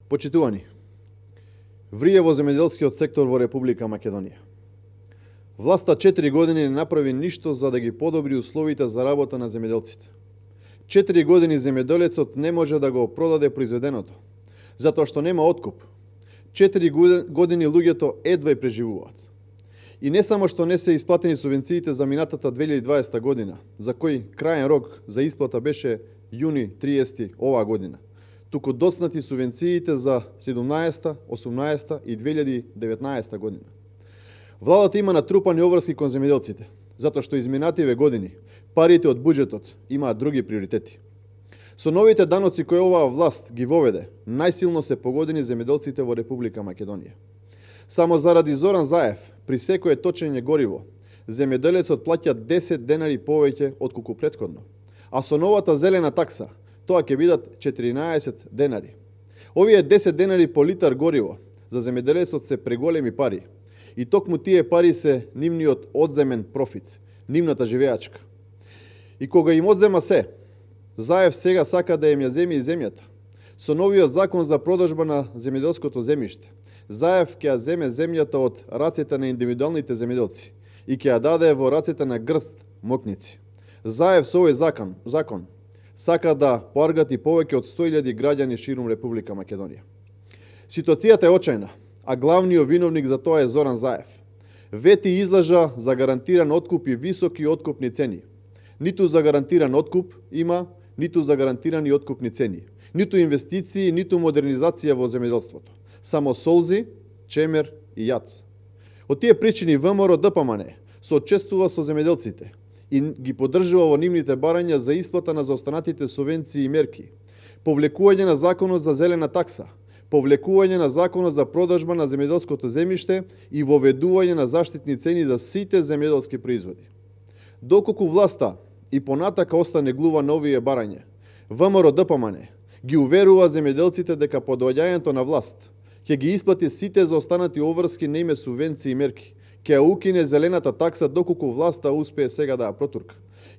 Почитувани, врие во земјоделскиот сектор во Република Македонија. Власта 4 години не направи ништо за да ги подобри условите за работа на земјоделците. 4 години земјоделецот не може да го продаде произведеното, затоа што нема откуп. 4 години луѓето едва и преживуваат. И не само што не се исплатени субвенциите за минатата 2020 година, за кој крајен рок за исплата беше јуни 30 оваа година, туку доцнати субвенциите за 17, 18 и 2019 година. Владата има натрупани обврски кон земјоделците, затоа што изминативе години парите од буџетот имаат други приоритети. Со новите даноци кои оваа власт ги воведе, најсилно се погодени земјоделците во Република Македонија. Само заради Зоран Заев, при секое точење гориво, земјоделецот плаќа 10 денари повеќе отколку претходно, а со новата зелена такса тоа ќе бидат 14 денари. Овие 10 денари по литар гориво за земјоделецот се преголеми пари и токму тие пари се нивниот одземен профит, нивната живеачка. И кога им одзема се, Заев сега сака да им ја земи и земјата. Со новиот закон за продажба на земјоделското земјиште, Заев ќе ја земе земјата од рацете на индивидуалните земјоделци и ќе ја даде во рацете на грст мокници. Заев со овој закон сака да поаргати повеќе од 100.000 граѓани ширум Република Македонија. Ситуацијата е очајна, а главниот виновник за тоа е Зоран Заев. Вети излажа за гарантиран откуп и високи откупни цени. Ниту за гарантиран откуп има, ниту за гарантирани откупни цени, ниту инвестиции, ниту модернизација во земјоделството. Само солзи, чемер и јад. Од тие причини ВМРО ДПМН соочествува со земјоделците и ги поддржува во нивните барања за исплата на заостанатите субвенции и мерки, повлекување на законот за зелена такса, повлекување на законот за продажба на земјоделското земјиште и воведување на заштитни цени за сите земјоделски производи. Доколку власта и понатака остане глува на овие барања, ВМРО ДПМН ги уверува земјоделците дека по доаѓањето на власт ќе ги исплати сите заостанати обврски на име субвенции и мерки, ќе ја укине зелената такса доколку власта успее сега да ја протурка,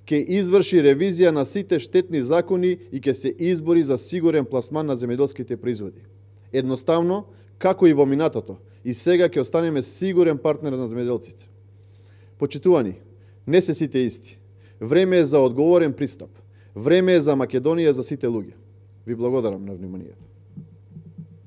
ќе изврши ревизија на сите штетни закони и ќе се избори за сигурен пласман на земјоделските производи. Едноставно, како и во минатото, и сега ќе останеме сигурен партнер на земјоделците. Почитувани, не се сите исти. Време е за одговорен пристап. Време е за Македонија за сите луѓе. Ви благодарам на вниманието.